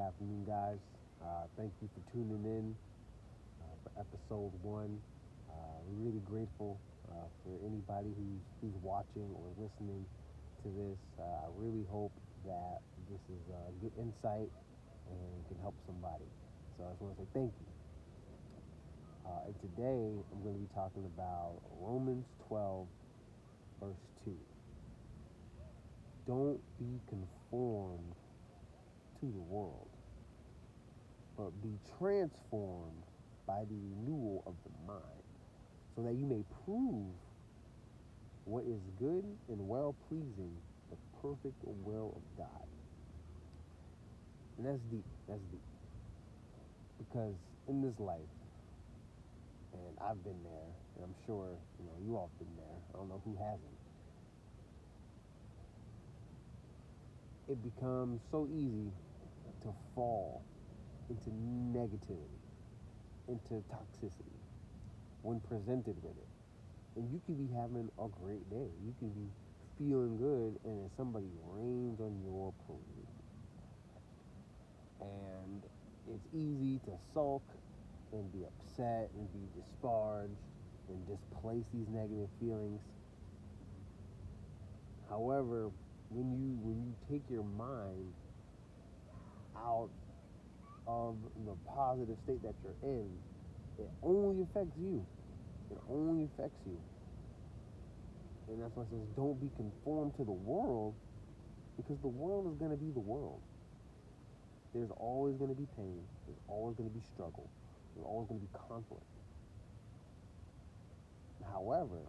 afternoon, guys. Thank you for tuning in for episode one. Really grateful for anybody who's watching or listening to this. I really hope that this is good insight and can help somebody. So I just want to say thank you. And today I'm going to be talking about Romans 12, verse 2. Don't be conformed to the world, but be transformed by the renewal of the mind, so that you may prove what is good and well pleasing, the perfect will of God. And that's deep. That's deep. Because in this life, and I've been there, and I'm sure you all have been there. I don't know who hasn't. It becomes so easy to fall into negativity, into toxicity when presented with it. And you can be having a great day. You can be feeling good, and then somebody rains on your parade. And it's easy to sulk and be upset and be disparaged and displace these negative feelings. However, when you take your mind out of the positive state that you're in, it only affects you. It only affects you. And that's why it says don't be conformed to the world, because the world is going to be the world. There's always going to be pain. There's always going to be struggle. There's always going to be conflict. However,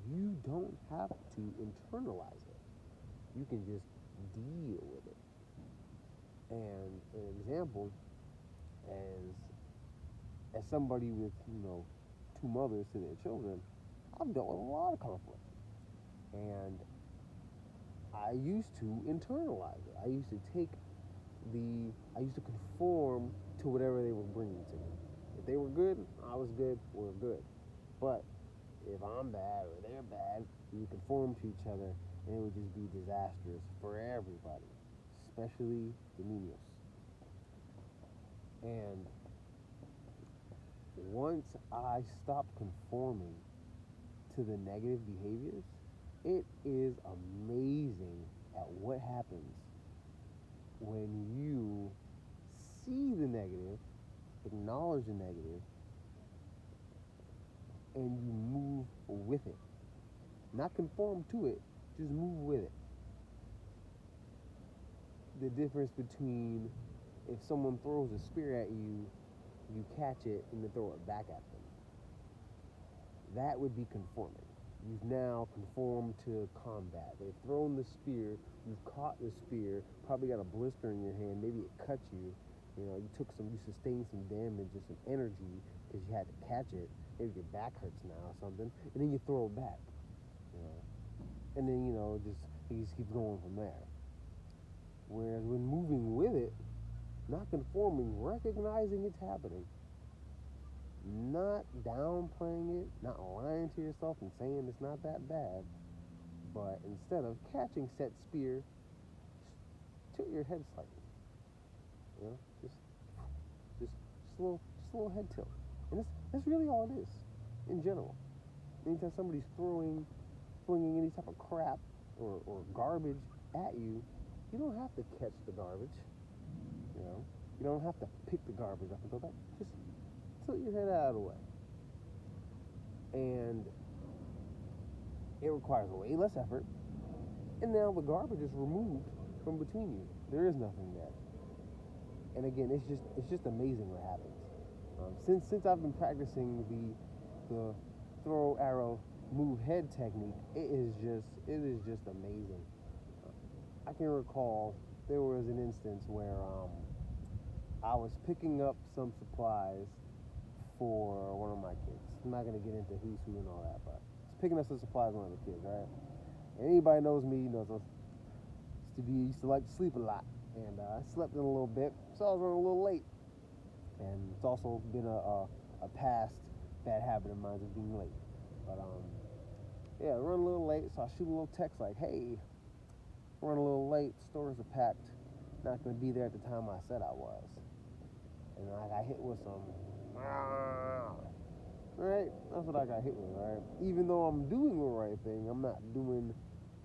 you don't have to internalize it. You can just deal with it. And an example, as somebody with two mothers to their children, I've dealt with a lot of conflict, and I used to internalize it. I used to conform to whatever they were bringing to me. If they were good, I was good. We're good. But if I'm bad or they're bad, we conform to each other, and it would just be disastrous for everybody, especially the menials. And once I stopped conforming to the negative behaviors, it is amazing at what happens when you see the negative, acknowledge the negative, and you move with it. Not conform to it, just move with it. The difference between if someone throws a spear at you, you catch it and then throw it back at them. That would be conforming. You've now conformed to combat. They've thrown the spear, you've caught the spear, probably got a blister in your hand, maybe it cut you. You sustained some damage or some energy because you had to catch it. Maybe your back hurts now or something, and then you throw it back. And then it just keeps going from there. Whereas when moving with it, not conforming, recognizing it's happening, not downplaying it, not lying to yourself and saying it's not that bad, but instead of catching said spear, tilt your head slightly. Just a little head tilt. And that's really all it is, in general. Anytime somebody's flinging any type of crap or garbage at you, you don't have to catch the garbage. You don't have to pick the garbage up and go back. Just tilt your head out of the way. And it requires way less effort. And now the garbage is removed from between you. There is nothing there. And again, it's just amazing what happens. Since I've been practicing the throw, arrow, move head technique, it is just amazing. I can recall there was an instance where I was picking up some supplies for one of my kids. I'm not gonna get into who's who and all that, but I was picking up some supplies for one of the kids, right? And anybody knows me knows I used to like to sleep a lot, and I slept in a little bit, so I was running a little late. And it's also been a past bad habit of mine of being late. But yeah, I run a little late, so I shoot a little text like, "Hey, running a little late. Stores are packed. not gonna be there at the time I said I was. And I got hit with some, right? That's what I got hit with, right? Even though I'm doing the right thing, I'm not doing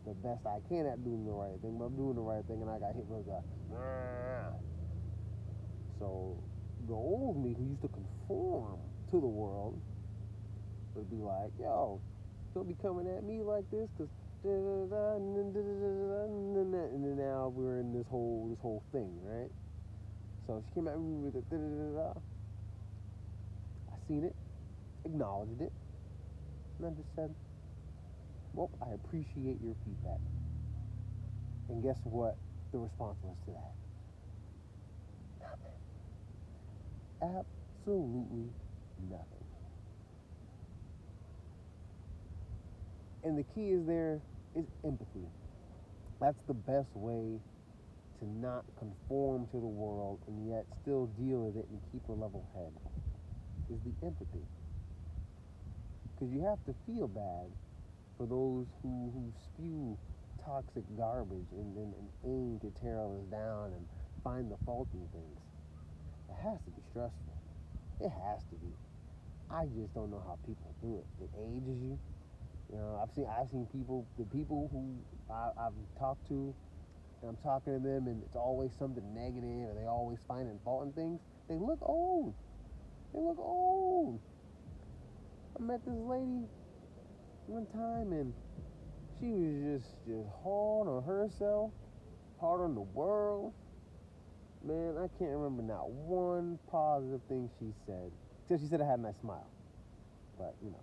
the best I can at doing the right thing, but I'm doing the right thing, and I got hit with a. So the old me who used to conform to the world would be like, yo, don't be coming at me like this, cause and then now we're in this whole thing, right? So she came at me with a I seen it, acknowledged it, and I just said, well, I appreciate your feedback. And guess what the response was to that? Nothing. Absolutely nothing. And the key is empathy. That's the best way to not conform to the world and yet still deal with it and keep a level head, is the empathy. Because you have to feel bad for those who spew toxic garbage and aim to tear us down and find the fault in things. It has to be stressful. It has to be. I just don't know how people do it. It ages you. You know, I've seen people, the people who I've talked to, and I'm talking to them, and it's always something negative, or they always finding fault in things. They look old. They look old. I met this lady one time, and she was just hard on herself, hard on the world. Man, I can't remember not one positive thing she said. Except she said I had a nice smile. But you know.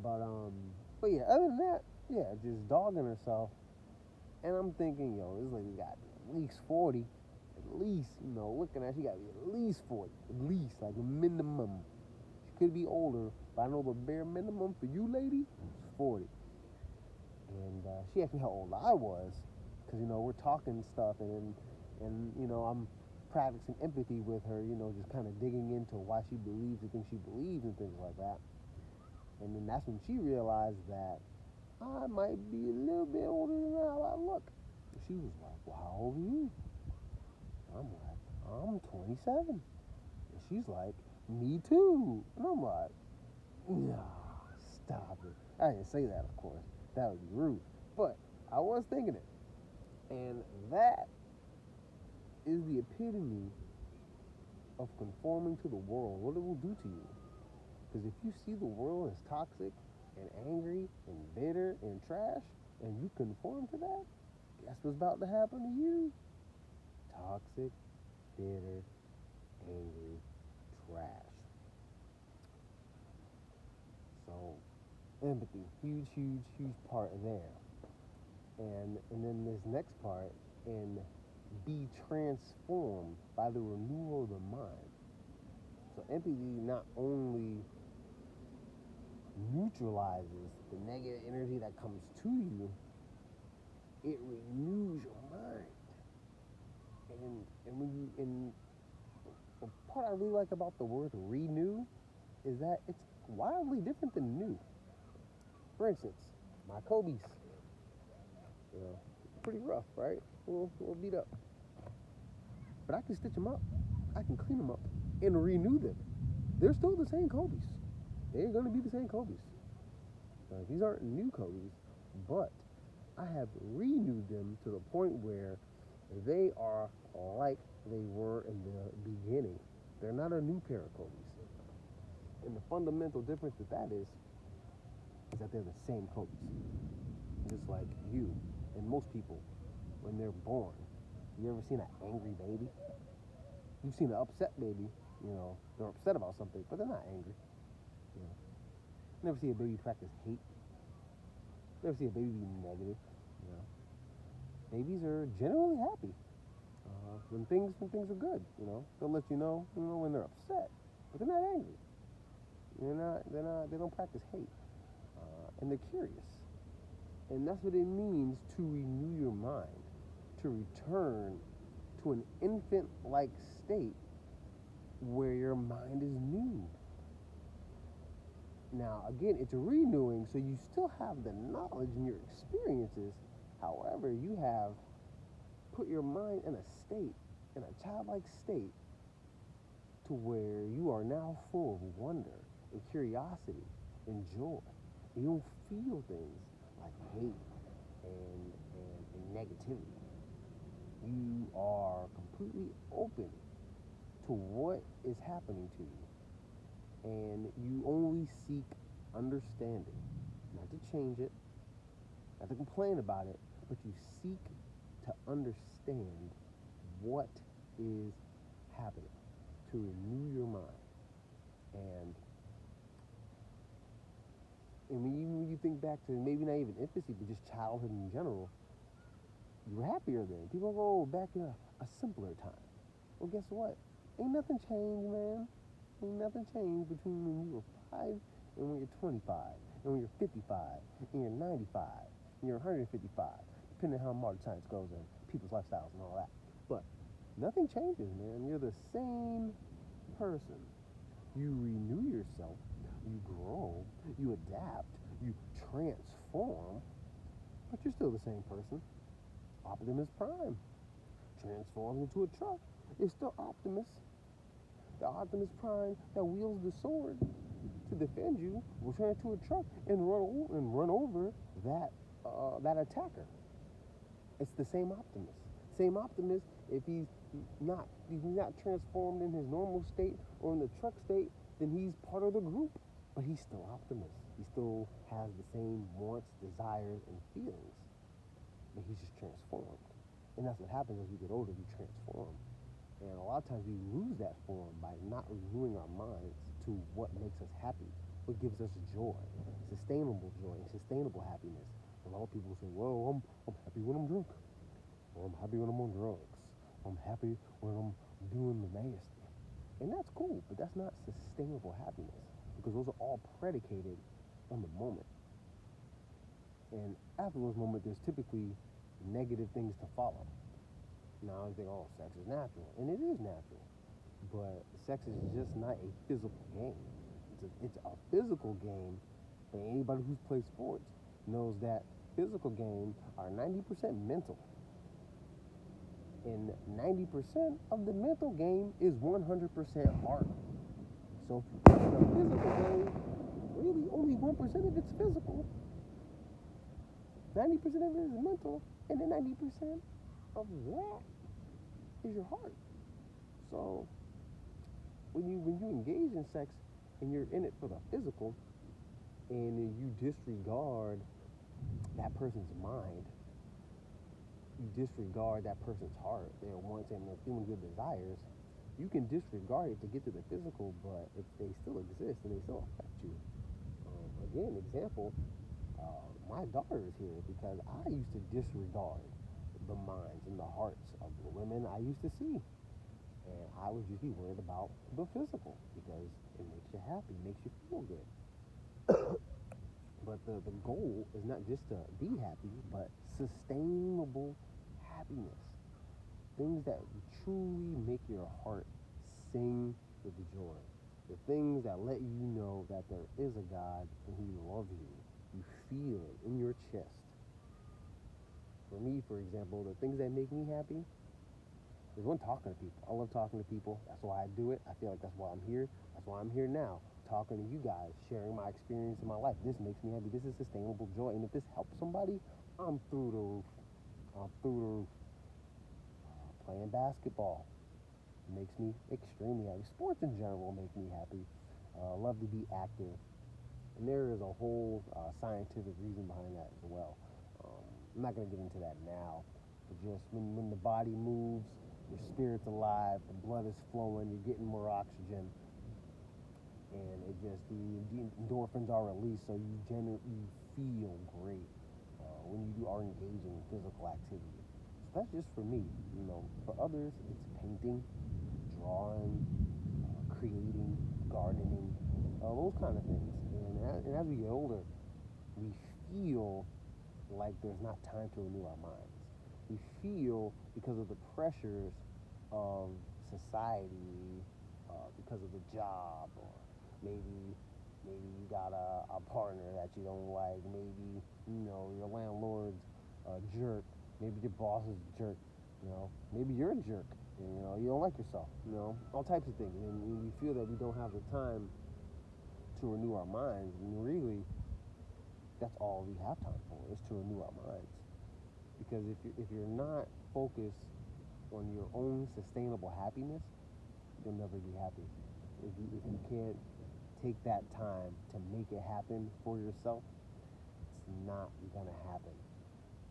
But yeah, other than that, yeah, just dogging herself. And I'm thinking, yo, this lady got at least 40. At least, you know, looking at her, she got to be at least 40. At least, like a minimum. She could be older, but I know the bare minimum for you, lady, is 40. And she asked me how old I was, because, you know, we're talking stuff, and you know, I'm practicing empathy with her, you know, just kind of digging into why she believes the things she believes and things like that. And then that's when she realized that I might be a little bit older than how I look. And she was like, well, how old are you? I'm like, I'm 27. And she's like, me too. And I'm like, nah, stop it. I didn't say that, of course. That would be rude. But I was thinking it. And that is the epitome of conforming to the world, what it will do to you. Because if you see the world as toxic and angry and bitter and trash, and you conform to that, guess what's about to happen to you? Toxic, bitter, angry, trash. So, empathy, huge, huge, huge part there. And then this next part, in be transformed by the renewal of the mind. So empathy not only neutralizes the negative energy that comes to you, it renews your mind. And when you and the part I really like about the word renew is that it's wildly different than new. For instance, my Kobe's, you know, pretty rough, right? A little beat up. But I can stitch them up. I can clean them up and renew them. They're still the same Kobe's. They're going to be the same Kobe's. These aren't new Kobe's, but I have renewed them to the point where they are like they were in the beginning. They're not a new pair of Kobe's. And the fundamental difference with that is that they're the same Kobe's. Just like you and most people, when they're born, you ever seen an angry baby? You've seen an upset baby, you know, they're upset about something, but they're not angry. You know. You never see a baby practice hate. You never see a baby be negative. You know. Babies are generally happy when things are good. You know, they'll let you know when they're upset, but they're not angry. They don't practice hate, and they're curious. And that's what it means to renew your mind, to return to an infant-like state where your mind is new. Now, again, it's renewing, so you still have the knowledge and your experiences. However, you have put your mind in a state, in a childlike state, to where you are now full of wonder and curiosity and joy. You don't feel things like hate and negativity. You are completely open to what is happening to you, and you only seek understanding, not to change it, not to complain about it, but you seek to understand what is happening, to renew your mind. And when you think back to maybe not even infancy, but just childhood in general, you were happier then. People go, back in a simpler time. Well, guess what? Ain't nothing changed, man. Ain't nothing changed between when you were 5 and when you're 25, and when you're 55, and you're 95, and you're 155, depending on how modern science goes and people's lifestyles and all that. But nothing changes, man. You're the same person. You renew yourself, you grow, you adapt, you transform, but you're still the same person. Optimus Prime transforms into a truck. It's still Optimus. The Optimus Prime that wields the sword to defend you will turn into a truck and run over that attacker. It's the same Optimus. Same Optimus. If he's not transformed in his normal state or in the truck state, then he's part of the group. But he's still Optimus. He still has the same wants, desires, and feelings. But he's just transformed. And that's what happens as we get older, we transform. And a lot of times we lose that form by not renewing our minds to what makes us happy, what gives us joy, sustainable joy, and sustainable happiness. A lot of people say, well, I'm happy when I'm drunk, or I'm happy when I'm on drugs, or I'm happy when I'm doing the nasty. And that's cool, but that's not sustainable happiness, because those are all predicated on the moment. And after those moments, there's typically negative things to follow. Now you think, oh, sex is natural, and it is natural, but sex is just not a physical game. It's a physical game, but anybody who's played sports knows that physical games are 90% mental, and 90% of the mental game is 100% heart. So if you play a physical game, really only 1% of it's physical. 90% of it is mental, and then 90% of that is your heart. So when you engage in sex and you're in it for the physical, and you disregard that person's mind, you disregard that person's heart, their wants and their feelings and desires, you can disregard it to get to the physical, but if they still exist and they still affect you. Again, example, my daughter is here because I used to disregard the minds and the hearts of the women I used to see. And I would just be worried about the physical because it makes you happy, makes you feel good. But the goal is not just to be happy, but sustainable happiness. Things that truly make your heart sing with joy. The things that let you know that there is a God and He loves you. You feel it in your chest. For me, for example, the things that make me happy is one, talking to people. I love talking to people. That's why I do it. I feel like that's why I'm here. That's why I'm here now, talking to you guys, sharing my experience in my life. This makes me happy. This is sustainable joy. And if this helps somebody, I'm through the roof. I'm through the roof. Playing basketball makes me extremely happy. Sports in general make me happy. Love to be active. And there is a whole scientific reason behind that as well. I'm not going to get into that now. But just when the body moves, your spirit's alive, the blood is flowing, you're getting more oxygen, and it just, the endorphins are released, so you feel great when you are engaging in physical activity. So that's just for me. For others, it's painting, drawing, creating, gardening, those kind of things. And as we get older, we feel like there's not time to renew our minds. We feel because of the pressures of society, because of the job, or maybe you got a partner that you don't like, maybe your landlord's a jerk, maybe your boss is a jerk, Maybe you're a jerk. And, you don't like yourself. All types of things. And we feel that we don't have the time to renew our minds. And really, that's all we have time for is to renew our minds. Because if you're not focused on your own sustainable happiness, you'll never be happy. If you can't take that time to make it happen for yourself, it's not gonna happen.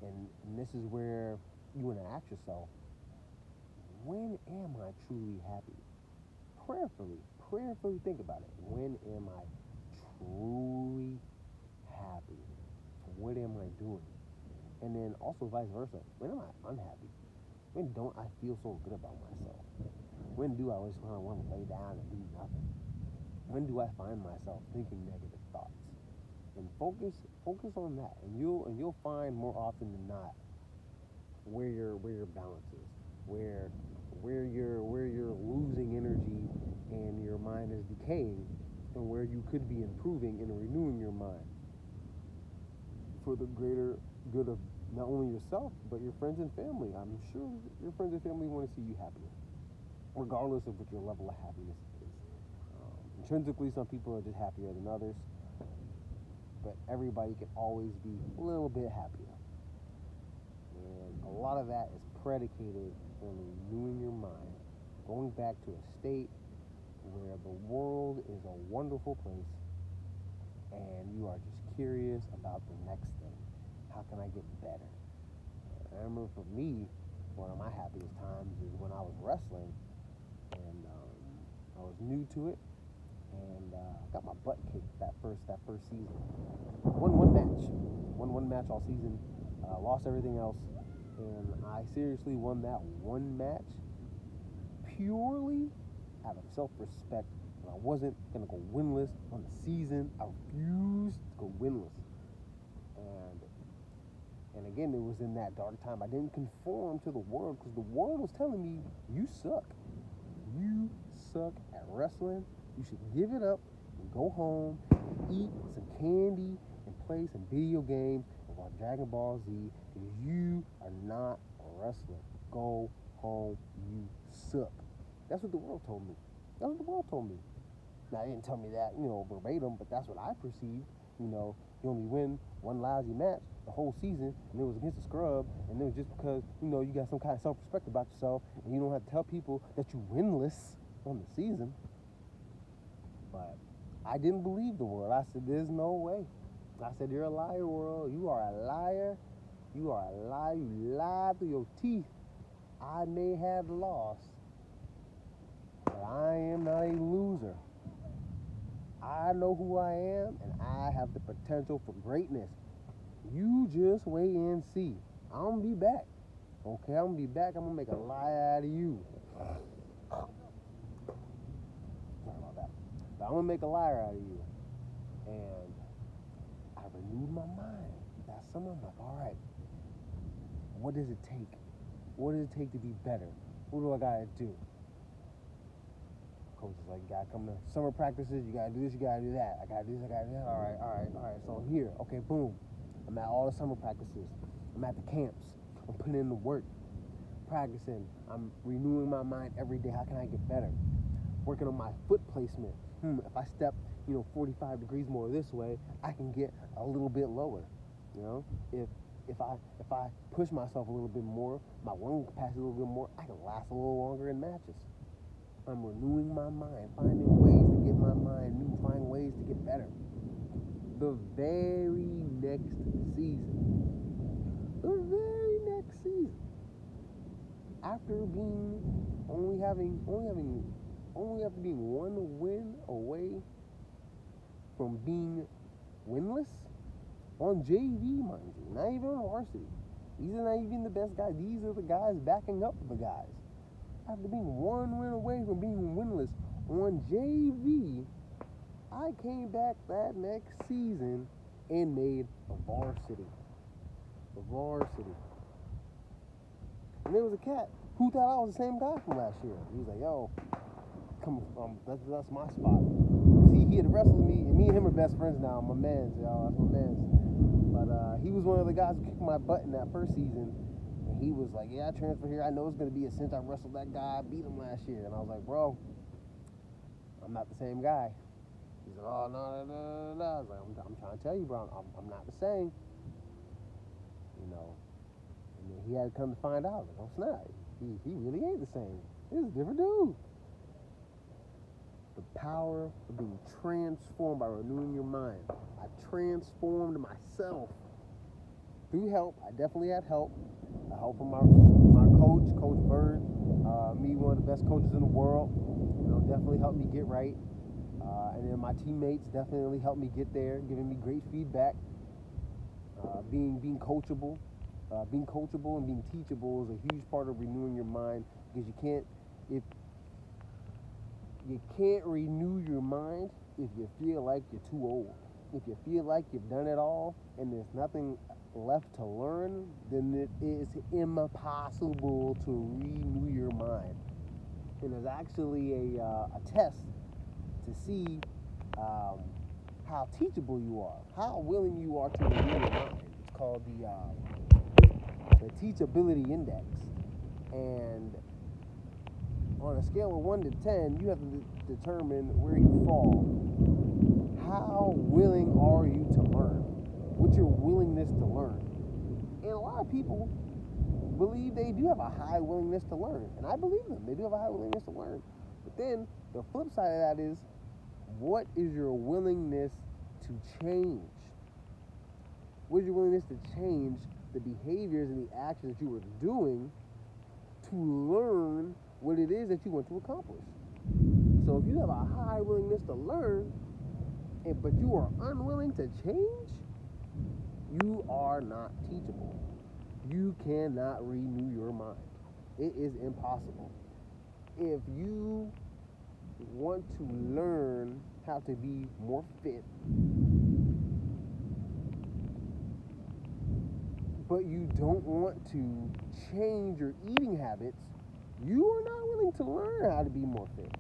And this is where you want to ask yourself, when am I truly happy? Prayerfully think about it. When am I truly happy? What am I doing? And then also vice versa. When am I unhappy? When don't I feel so good about myself? When do I just kind of want to lay down and do nothing? When do I find myself thinking negative thoughts? And focus on that, and you'll find more often than not where your balance is, where you're losing energy and your mind is decaying, and where you could be improving and renewing your mind for the greater good of not only yourself but your friends and family. I'm sure your friends and family want to see you happier, regardless of what your level of happiness is. Intrinsically, some people are just happier than others, but everybody can always be a little bit happier. And a lot of that is predicated on renewing your mind, going back to a state where the world is a wonderful place and you are just curious about the next thing. How can I get better? I remember for me, one of my happiest times is when I was wrestling, and I was new to it, and got my butt kicked that first season. Won one match all season, lost everything else, and I seriously won that one match purely out of self-respect. And I wasn't gonna go winless on the season. I refused to go winless. And again, it was in that dark time. I didn't conform to the world because the world was telling me, you suck. You suck at wrestling. You should give it up and go home, and eat some candy, and play some video games and watch Dragon Ball Z because you are not a wrestler. Go home. You suck. That's what the world told me. Now, they didn't tell me that, verbatim, but that's what I perceived. You only win one lousy match the whole season, and it was against a scrub, and it was just because, you got some kind of self-respect about yourself, and you don't have to tell people that you winless on the season. But I didn't believe the world. I said, there's no way. I said, you're a liar, world. You are a liar. You are a liar. You lied through your teeth. I may have lost, but I am not a loser. I know who I am, and I have the potential for greatness. You just wait and see. I'm going to be back. Okay, I'm going to be back. I'm going to make a liar out of you. Sorry about that. But I'm going to make a liar out of you. And I renewed my mind. That summer, I'm like, all right, what does it take? What does it take to be better? What do I got to do? Coach is like, you gotta come to summer practices, you gotta do this, you gotta do that. I gotta do this, I gotta do that. All right. So I'm here. Okay, boom. I'm at all the summer practices. I'm at the camps. I'm putting in the work, practicing. I'm renewing my mind every day. How can I get better? Working on my foot placement. If I step, 45 degrees more this way, I can get a little bit lower. If I push myself a little bit more, my lung capacity a little bit more, I can last a little longer in matches. I'm renewing my mind, finding ways to get my mind new, finding ways to get better. The very next season, after being after being one win away from being winless on JV, mind you, not even on varsity. These are not even the best guys. These are the guys backing up the guys. After being one win away from being winless on JV, I came back that next season and made the varsity. And there was a cat who thought I was the same guy from last year. He was like, yo, come on, that's my spot. Because he had wrestled me, and me and him are best friends now. My mans, y'all, that's my mans. But he was one of the guys who kicked my butt in that first season. And he was like, yeah, I transfer here. I know it's going to be a cinch. I wrestled that guy. I beat him last year. And I was like, bro, I'm not the same guy. He's like, oh, no, no, no, no. I was like, I'm trying to tell you, bro, I'm not the same. You know, and then he had to come to find out. Like, oh, snap. He really ain't the same. He's a different dude. The power of being transformed by renewing your mind. I transformed myself through help. I definitely had help. Help from my coach, Coach Bird. Me, one of the best coaches in the world. You know, definitely helped me get right. And then my teammates definitely helped me get there, giving me great feedback. Being coachable. Being coachable and being teachable is a huge part of renewing your mind, because you can't renew your mind if you feel like you're too old. If you feel like you've done it all and there's nothing left to learn, then it is impossible to renew your mind. And there's actually a test to see how teachable you are, how willing you are to renew your mind. It's called the Teachability Index. And on a scale of 1 to 10, you have to determine where you fall. How willing are you to learn? What's your willingness to learn? And a lot of people believe they do have a high willingness to learn. And I believe them. They do have a high willingness to learn. But then the flip side of that is, what is your willingness to change? What is your willingness to change the behaviors and the actions that you were doing to learn what it is that you want to accomplish? So if you have a high willingness to learn, but you are unwilling to change, you are not teachable. You cannot renew your mind. It is impossible. If you want to learn how to be more fit, but you don't want to change your eating habits, you are not willing to learn how to be more fit.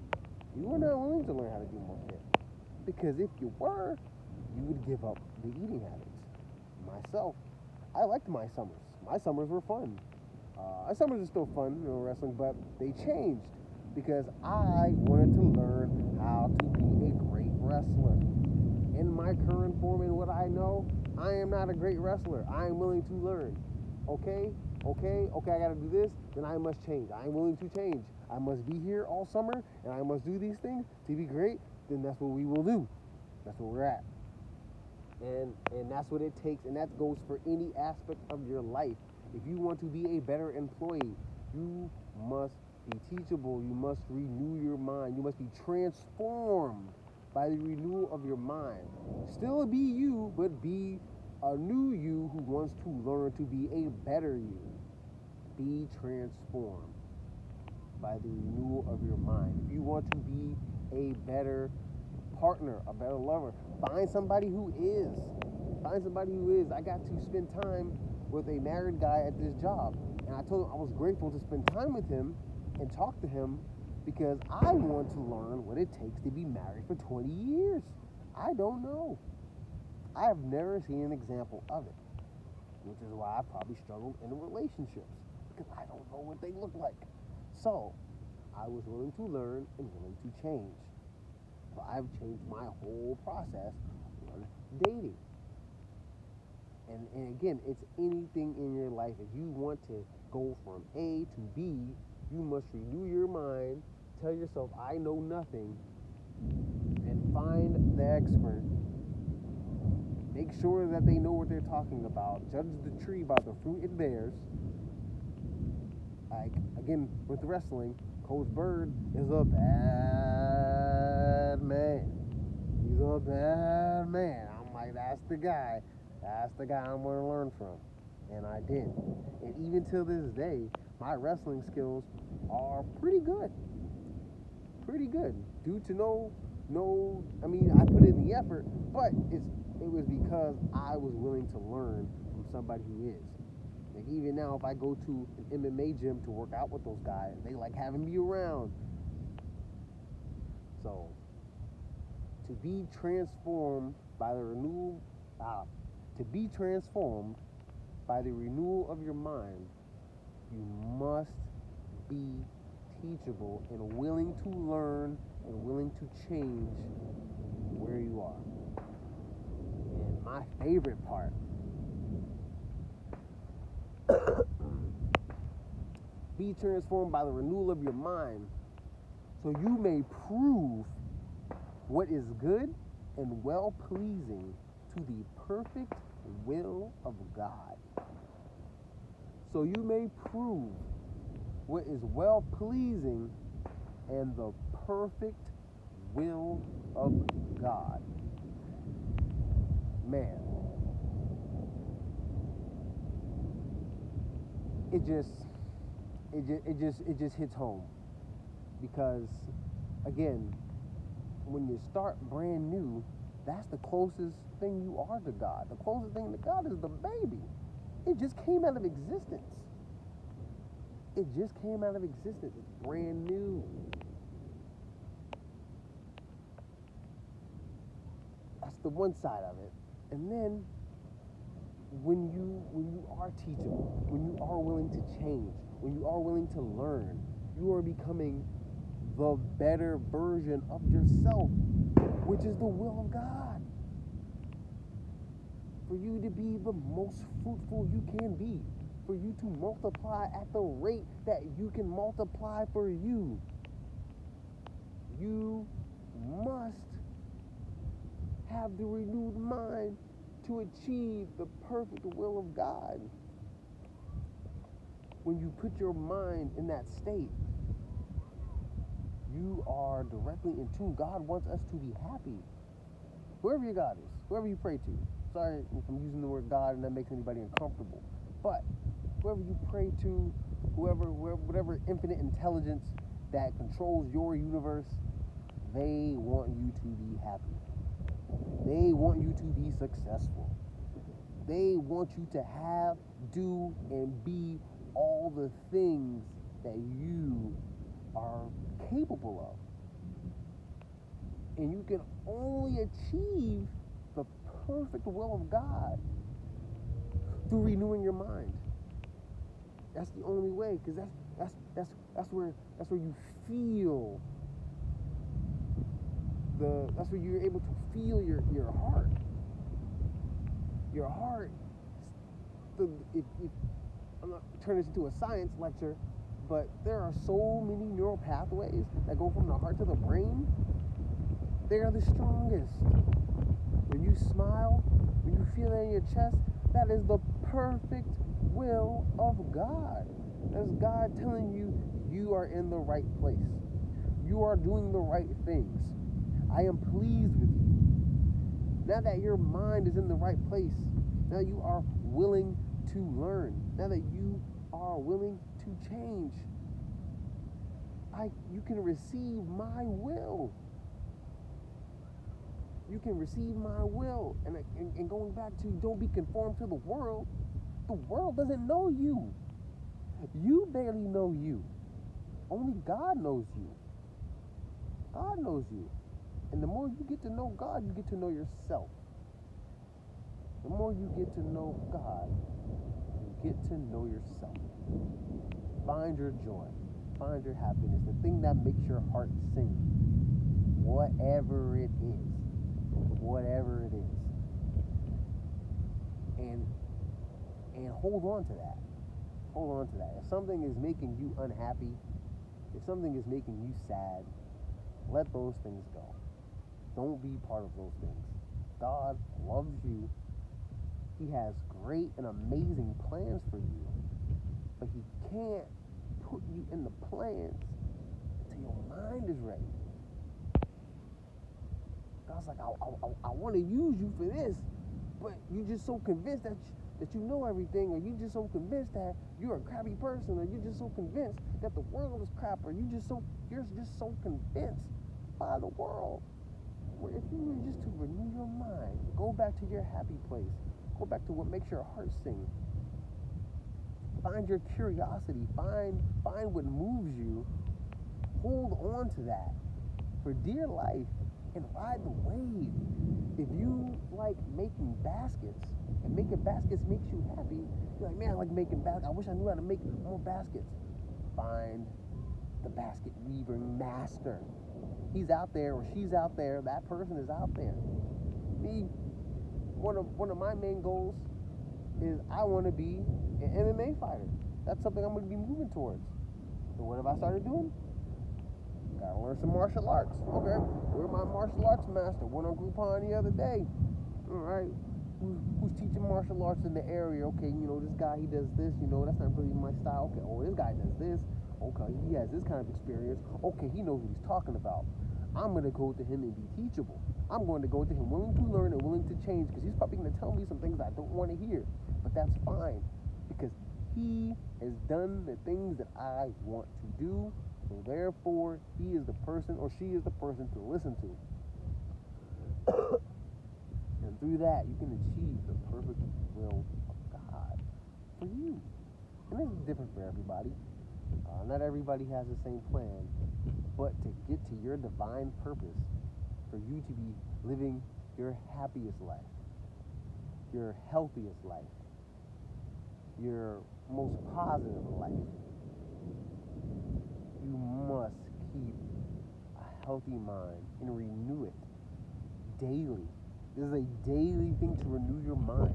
You are not willing to learn how to be more fit. Because if you were, you would give up the eating habits. Myself, I liked my summers. My summers were fun. My summers are still fun, wrestling, but they changed because I wanted to learn how to be a great wrestler. In my current form and what I know, I am not a great wrestler. I am willing to learn. Okay, I gotta do this, then I must change. I am willing to change. I must be here all summer, and I must do these things to be great, then that's what we will do. That's where we're at. And that's what it takes, and that goes for any aspect of your life. If you want to be a better employee, you must be teachable. You must renew your mind. You must be transformed by the renewal of your mind. Still be you, but be a new you who wants to learn to be a better you. Be transformed by the renewal of your mind. If you want to be a better partner, a better lover, find somebody who is. Find somebody who is. I got to spend time with a married guy at this job, and I told him I was grateful to spend time with him and talk to him because I want to learn what it takes to be married for 20 years. I don't know. I have never seen an example of it, which is why I probably struggled in relationships, because I don't know what they look like. So I was willing to learn and willing to change. So I've changed my whole process on dating. And again, it's anything in your life. If you want to go from A to B, you must renew your mind, tell yourself, I know nothing, and find the expert. Make sure that they know what they're talking about. Judge the tree by the fruit it bears. Like, again, with wrestling, Coach Bird is a bad man. He's a bad man. I'm like, that's the guy. That's the guy I'm going to learn from. And I did. And even till this day, my wrestling skills are pretty good. Pretty good. Due to I mean, I put in the effort, but it was because I was willing to learn from somebody who is. Like, even now, if I go to an MMA gym to work out with those guys, they like having me around. So, to be transformed by the renewal of your mind You must be teachable and willing to learn and willing to change where you are. And my favorite part, be transformed by the renewal of your mind, so you may prove what is good and well pleasing to the perfect will of God. So you may prove what is well pleasing and the perfect will of God. Man, it just hits home, because again, when you start brand new, that's the closest thing you are to God. The closest thing to God is the baby. It just came out of existence. It just came out of existence. It's brand new. That's the one side of it. And then when you are teachable, when you are willing to change, when you are willing to learn, you are becoming the better version of yourself, which is the will of God. For you to be the most fruitful you can be, for you to multiply at the rate that you can multiply for you. You must have the renewed mind to achieve the perfect will of God. When you put your mind in that state, you are directly in tune. God wants us to be happy. Whoever your God is, whoever you pray to. Sorry if I'm using the word God and that makes anybody uncomfortable. But whoever you pray to, whatever infinite intelligence that controls your universe, they want you to be happy. They want you to be successful. They want you to have, do, and be all the things that you are capable of. And you can only achieve the perfect will of God through renewing your mind. That's the only way, because that's where you feel that's where you're able to feel your heart. Your heart. If I'm not turning this into a science lecture, but there are so many neural pathways that go from the heart to the brain. They are the strongest. When you smile, when you feel it in your chest, that is the perfect will of God. That's God telling you you are in the right place. You are doing the right things. I am pleased with you. Now that your mind is in the right place, now you are willing to learn, now that you are willing to change, you can receive my will. You can receive my will. And going back to don't be conformed to the world doesn't know you. You barely know you. Only God knows you. God knows you. And the more you get to know God, you get to know yourself. The more you get to know God, you get to know yourself. Find your joy. Find your happiness. The thing that makes your heart sing. Whatever it is. Whatever it is. And hold on to that. Hold on to that. If something is making you unhappy, if something is making you sad, let those things go. Don't be part of those things. God loves you. He has great and amazing plans for you. But he can't put you in the plans until your mind is ready. God's like, I want to use you for this, but you're just so convinced that you know everything, or you're just so convinced that you're a crappy person, or you're just so convinced that the world is crap, or you're just so convinced by the world. Where if you were just to renew your mind, go back to your happy place, go back to what makes your heart sing. Find your curiosity, find what moves you, hold on to that for dear life, and ride the wave. If you like making baskets and making baskets makes you happy, you're like, man, I like making baskets. I wish I knew how to make more baskets. Find the basket weaving master. He's out there or she's out there. That person is out there. Me, one of my main goals is I want to be an MMA fighter. That's something I'm going to be moving towards. So what have I started doing? Gotta learn some martial arts. Okay, where's my martial arts master? Went on Groupon the other day. All right, who's teaching martial arts in the area? Okay, this guy, he does this. That's not really my style. Okay, oh, this guy does this. Okay, he has this kind of experience. Okay, he knows what he's talking about. I'm going to go to him and be teachable. I'm going to go to him willing to learn and willing to change, because he's probably going to tell me some things I don't want to hear. But that's fine, because he has done the things that I want to do. So therefore, he is the person or she is the person to listen to. And through that, you can achieve the perfect will of God for you. And this is different for everybody. Not everybody has the same plan, but to get to your divine purpose, for you to be living your happiest life, your healthiest life, your most positive life, you must keep a healthy mind and renew it daily. This is a daily thing to renew your mind.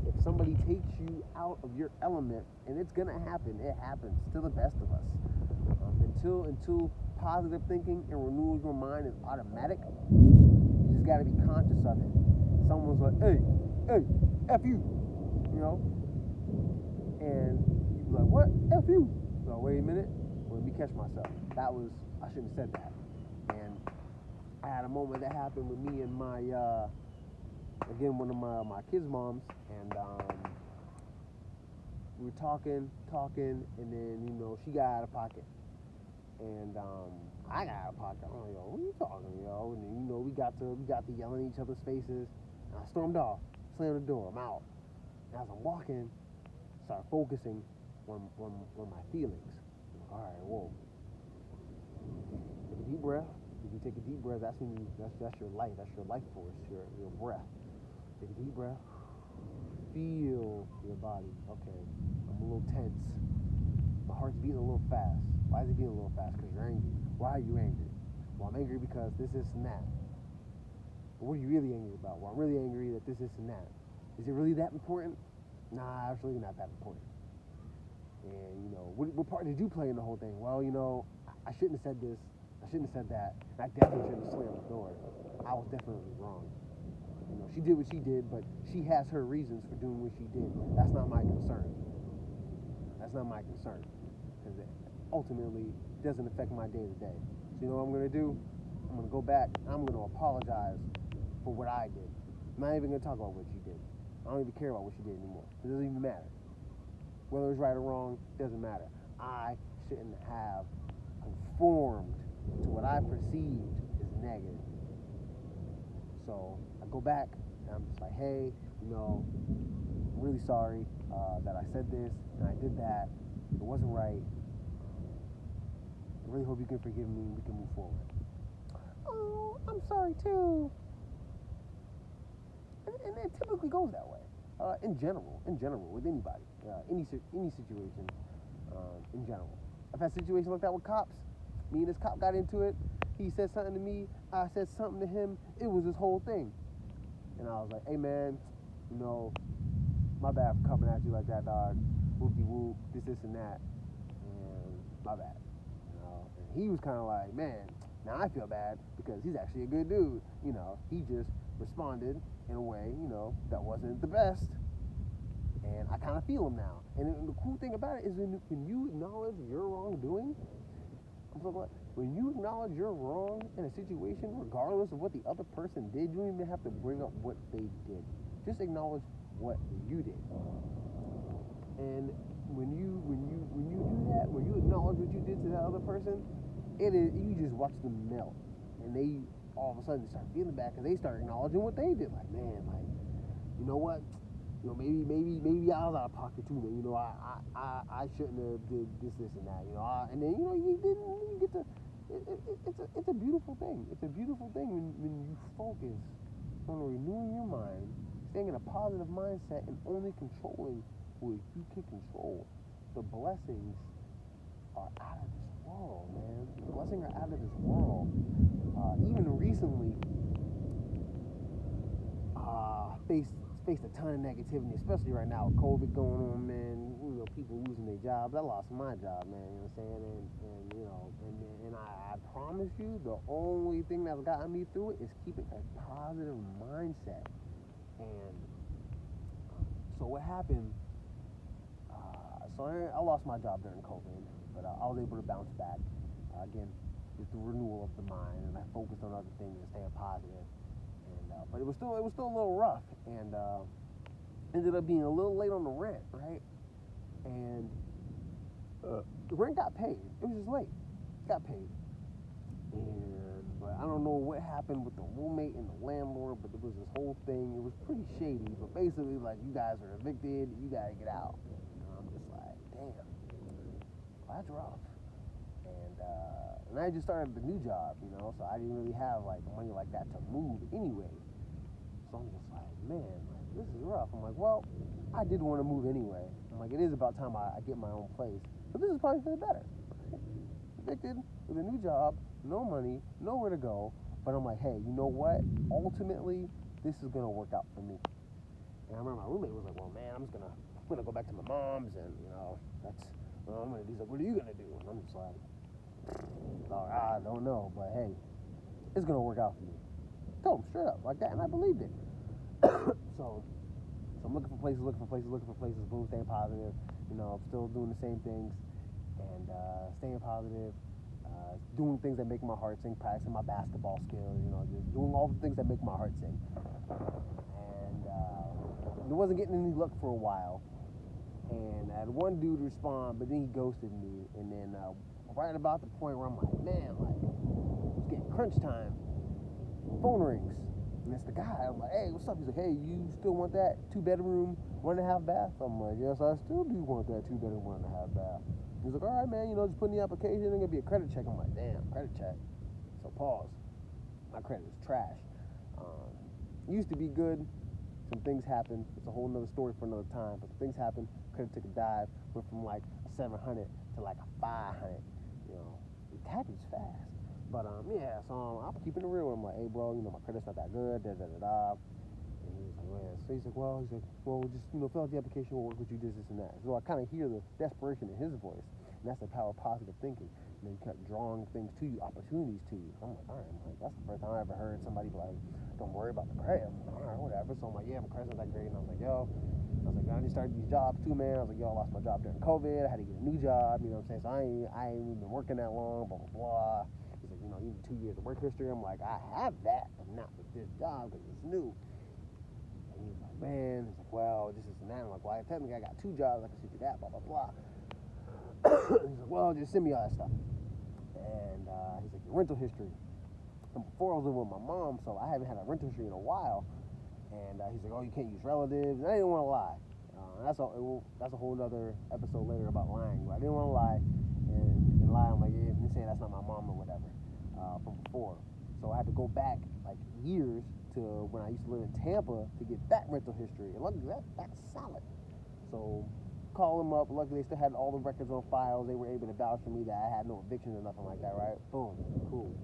If somebody takes you out of your element, and it's gonna happen, it happens to the best of us. Until positive thinking and renewal of your mind is automatic, you just gotta be conscious of it. Someone's like, hey, F you, and you be like, what? F you? So wait a minute, let me catch myself. I shouldn't have said that. And I had a moment that happened with me and my, again, one of my kids' moms, and we were talking, and then, she got out of pocket. And I got out of pocket. I'm like, yo, what are you talking, And then, we got to yelling in each other's faces. And I stormed off, slammed the door, I'm out. And as I'm walking, I started focusing on my feelings. All right, whoa. Take a deep breath. If you take a deep breath, that's your life. That's your life force, your breath. Take a deep breath. Feel your body. Okay, I'm a little tense. My heart's beating a little fast. Why is it beating a little fast? Because you're angry. Why are you angry? Well, I'm angry because this, and that. But what are you really angry about? Well, I'm really angry that this, and that. Is it really that important? Nah, it's really not that important. And, what part did you play in the whole thing? Well, I shouldn't have said this. I shouldn't have said that. And I definitely shouldn't have slammed the door. I was definitely wrong. She did what she did, but she has her reasons for doing what she did. That's not my concern. That's not my concern. Because ultimately, it doesn't affect my day-to-day. So you know what I'm going to do? I'm going to go back, and I'm going to apologize for what I did. I'm not even going to talk about what she did. I don't even care about what she did anymore. It doesn't even matter. Whether it's right or wrong, doesn't matter. I shouldn't have conformed to what I perceived as negative. So I go back, and I'm just like, hey, I'm really sorry that I said this, and I did that. It wasn't right. I really hope you can forgive me and we can move forward. Oh, I'm sorry too. And it typically goes that way. In general, with anybody, any situation, in general. I've had situations like that with cops. Me and this cop got into it. He said something to me. I said something to him. It was this whole thing. And I was like, hey man, my bad for coming at you like that, dog. Whoopie whoop, this and that. And my bad. And he was kind of like, man, now I feel bad because he's actually a good dude. He just responded in a way, that wasn't the best. And I kind of feel him now. And the cool thing about it is when you acknowledge your wrongdoing, I'm so glad. When you acknowledge you're wrong in a situation, regardless of what the other person did, you don't even have to bring up what they did. Just acknowledge what you did. And when you do that, when you acknowledge what you did to that other person, you just watch them melt. And they all of a sudden start feeling bad because they start acknowledging what they did. Like, man, you know what? Maybe I was out of pocket too, man. I shouldn't have did this and that. And then you get to. It's a beautiful thing. It's a beautiful thing when you focus on renewing your mind, staying in a positive mindset, and only controlling what you can control. The blessings are out of this world, man. The blessings are out of this world. Even recently, faced a ton of negativity, especially right now with COVID going on, man. You know, people losing their jobs. I lost my job, man. You know what I'm saying? And you know, and I promise you, the only thing that's gotten me through it is keeping a positive mindset. And so what happened? So I lost my job during COVID, but I was able to bounce back. Again, with the renewal of the mind, and I focused on other things and staying positive. But it was still a little rough, and ended up being a little late on the rent, right? And the rent got paid. It was just late. It got paid, but I don't know what happened with the roommate and the landlord, but there was this whole thing. It was pretty shady, but basically, like, you guys are evicted. You gotta get out. And I'm just like, damn, well, that's rough. And I just started the new job, you know, so I didn't really have like money like that to move anyway. So I'm just like, man, like, this is rough. I'm like, well, I did want to move anyway. I'm like, it is about time I get my own place. But this is probably for the better. Right? Evicted with a new job, no money, nowhere to go. But I'm like, hey, you know what? Ultimately, this is gonna work out for me. And I remember my roommate was like, well, man, I'm gonna go back to my mom's, and you know, he's like, what are you gonna do? And I'm just like, I don't know, but hey, it's gonna work out for me. Told him straight up like that, and I believed it. so I'm looking for places, boom, staying positive. You know, I'm still doing the same things and staying positive, doing things that make my heart sing, practicing my basketball skills. You know, just doing all the things that make my heart sing. And it wasn't getting any luck for a while. And I had one dude respond, but then he ghosted me. And then right about the point where I'm like, man, like, it's getting crunch time. Phone rings. And it's the guy. I'm like, hey, what's up? He's like, hey, you still want that 2-bedroom, 1.5 bath? I'm like, yes, I still do want that 2-bedroom, 1.5 bath. He's like, all right, man, you know, just put in the application. There's going to be a credit check. I'm like, damn, credit check. So pause. My credit was trash. Used to be good. Some things happened. It's a whole nother story for another time. But some things happened. Credit took a dive. Went from like a 700 to like a 500. You know, it happens fast. But yeah, so I'm keeping it real. I'm like, hey, bro, you know, my credit's not that good. Da da da da. And he was like, man. So he's like, well, just, you know, fill out the application. We'll work with you, this and that. So I kind of hear the desperation in his voice, and that's the power of positive thinking. And then you kept drawing things to you, opportunities to you. I'm like, all right, I'm like, that's the first time I ever heard somebody be like, don't worry about the credit. I'm like, all right, whatever. So I'm like, yeah, my credit's not that great. And I was like, man, I just started these jobs too, man. I was like, I lost my job during COVID. I had to get a new job. You know what I'm saying? So I ain't even been working that long. Blah blah blah. He's like, you know, you need 2 years of work history. I'm like, I have that, but not with this job because it's new. And he's like, man, he's like, well, this is and that. I'm like, well, technically I got 2 jobs. I can see that. Blah blah blah. He's like, well, just send me all that stuff. And he's like, your rental history. And before I was living with my mom, so I haven't had a rental history in a while. And he's like, oh, you can't use relatives. And I didn't want to lie. That's a whole other episode later about lying. But I didn't want to lie and lie. I'm like, yeah, and say that's not my mom or whatever from before. So I had to go back like years to when I used to live in Tampa to get that rental history. And luckily, that's solid. So call them up. Luckily, they still had all the records on files. They were able to vouch for me that I had no evictions or nothing like that, right? Boom. Cool.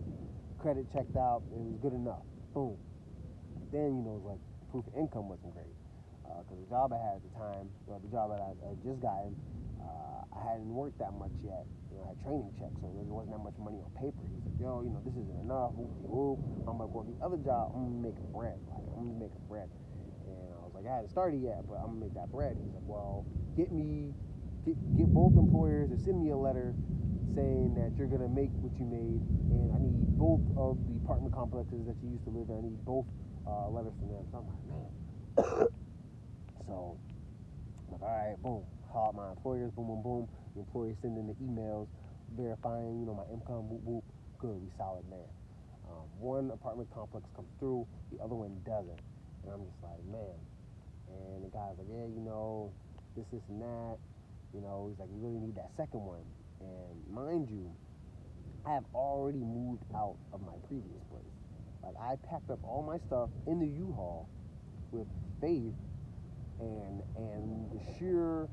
Credit checked out. It was good enough. Boom. Then, you know, it was like proof of income wasn't great. Because the job I had at the time, the job that I just gotten, I hadn't worked that much yet. You know, I had training checks, so there wasn't that much money on paper. He's like, yo, you know, this isn't enough. Whoop. I'm like, well, the other job, I'm making bread. Like, I'm making bread. And I was like, I hadn't started yet, but I'm gonna make that bread. He's like, well, get both employers to send me a letter saying that you're gonna make what you made, and I need both of the apartment complexes that you used to live in. I need both letters from them. So I'm like, man. So I'm like, all right, boom. Call out my employers, boom, boom, boom. The employers sending the emails verifying, you know, my income, whoop, whoop. Good, we solid there. One apartment complex comes through, the other one doesn't. And I'm just like, man. And the guy's like, yeah, you know, this, and that. You know, he's like, you really need that second one. And mind you, I have already moved out of my previous place. Like, I packed up all my stuff in the U-Haul with faith and the sheer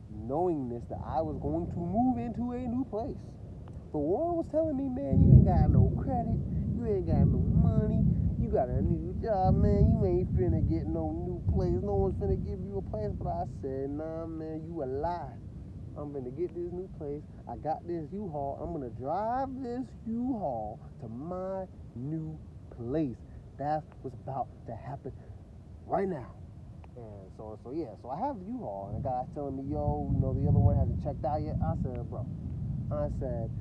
knowingness that I was going to move into a new place. The world was telling me, man, you ain't got no credit, you ain't got no money, you got a new job, man, you ain't finna get no new place, no one's finna give you a place. But I said, nah, man, you a lie. I'm gonna get this new place. I got this U-Haul. I'm gonna drive this U-Haul to my new place. That's what's about to happen right now. And so I have the U-Haul, and the guy's telling me, yo, the other one hasn't checked out yet. I said, bro, I said,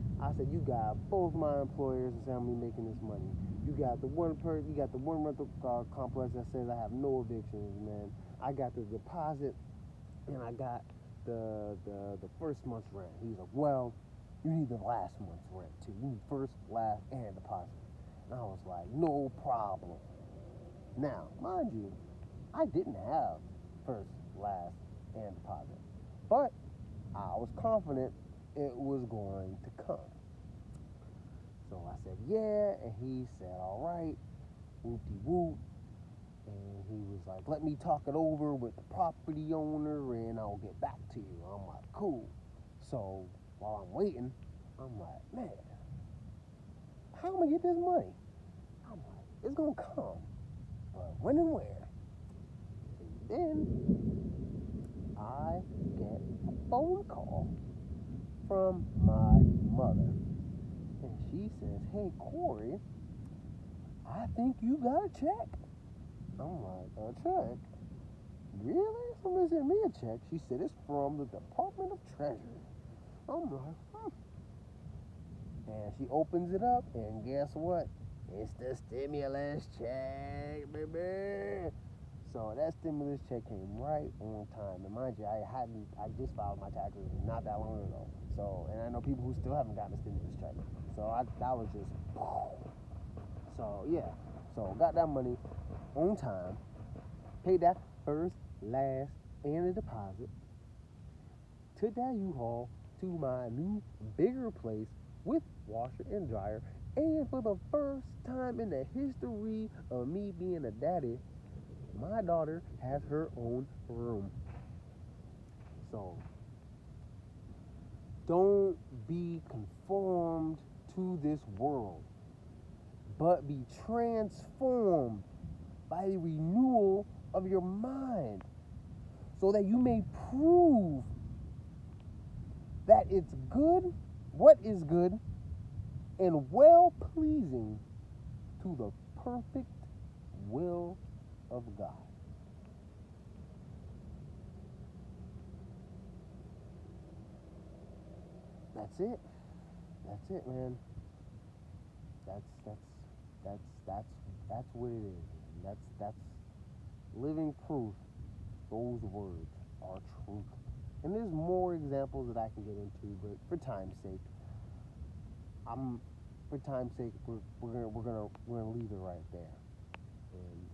you got both my employers to tell me making this money. You got the one rental complex that says I have no evictions, man. I got the deposit, and I got the first month's rent. He's like, well, you need the last month's rent too. You need first, last, and deposit. And I was like, no problem. Now, mind you, I didn't have first, last, and deposit, but I was confident it was going to come. So I said, yeah, and he said, all right, whoop-de-whoop. And he was like, let me talk it over with the property owner and I'll get back to you. I'm like, cool. So while I'm waiting, I'm like, man, how am I gonna get this money? I'm like, it's gonna come, but when and where? And then I get a phone call from my mother. And she says, hey, Corey, I think you got a check. I'm like, a check? Really? Somebody sent me a check. She said, it's from the Department of Treasury. I'm like, And she opens it up, and guess what? It's the stimulus check, baby. So that stimulus check came right on time. And mind you, I just filed my taxes not that long ago. So, and I know people who still haven't gotten a stimulus check. So that was just, so yeah. So got that money on time, paid that first, last, and a deposit, took that U-Haul to my new, bigger place with washer and dryer, and for the first time in the history of me being a daddy, my daughter has her own room. So, don't be conformed to this world, but be transformed by the renewal of your mind, so that you may prove that it's good, what is good, and well-pleasing to the perfect will of God. That's it. That's it, man. That's what it is. That's living proof. Those words are truth. And there's more examples that I can get into, but for time's sake, we're gonna leave it right there. And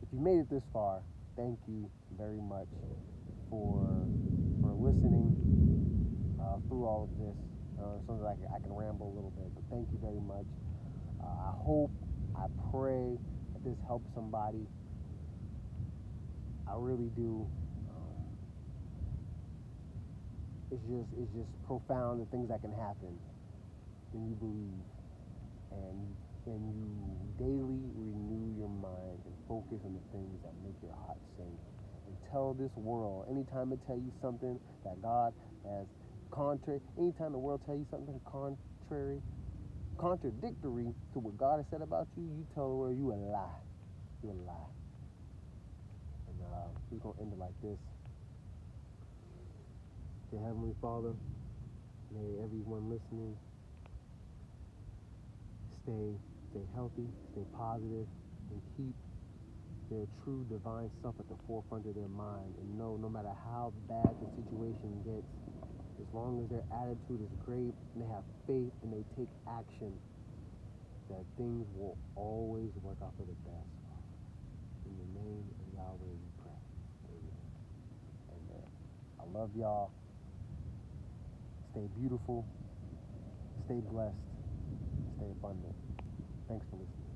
if you made it this far, thank you very much for listening through all of this. Sometimes I can ramble a little bit, but thank you very much. I hope, I pray that this helps somebody. I really do. It's just profound the things that can happen when you believe and you daily renew your mind and focus on the things that make your heart sing. And tell this world, anytime it tell you something that God has anytime the world tell you something contradictory to what God has said about you, you tell the world you a lie. You a lie. And we're going to end it like this. Dear Heavenly Father, may everyone listening stay healthy, stay positive, and keep their true divine self at the forefront of their mind, and know no matter how bad the situation gets, as long as their attitude is great and they have faith and they take action, that things will always work out for the best. In the name of Yahweh we pray. Amen. Amen. I love y'all. Stay beautiful. Stay blessed. Stay abundant. Thanks for listening.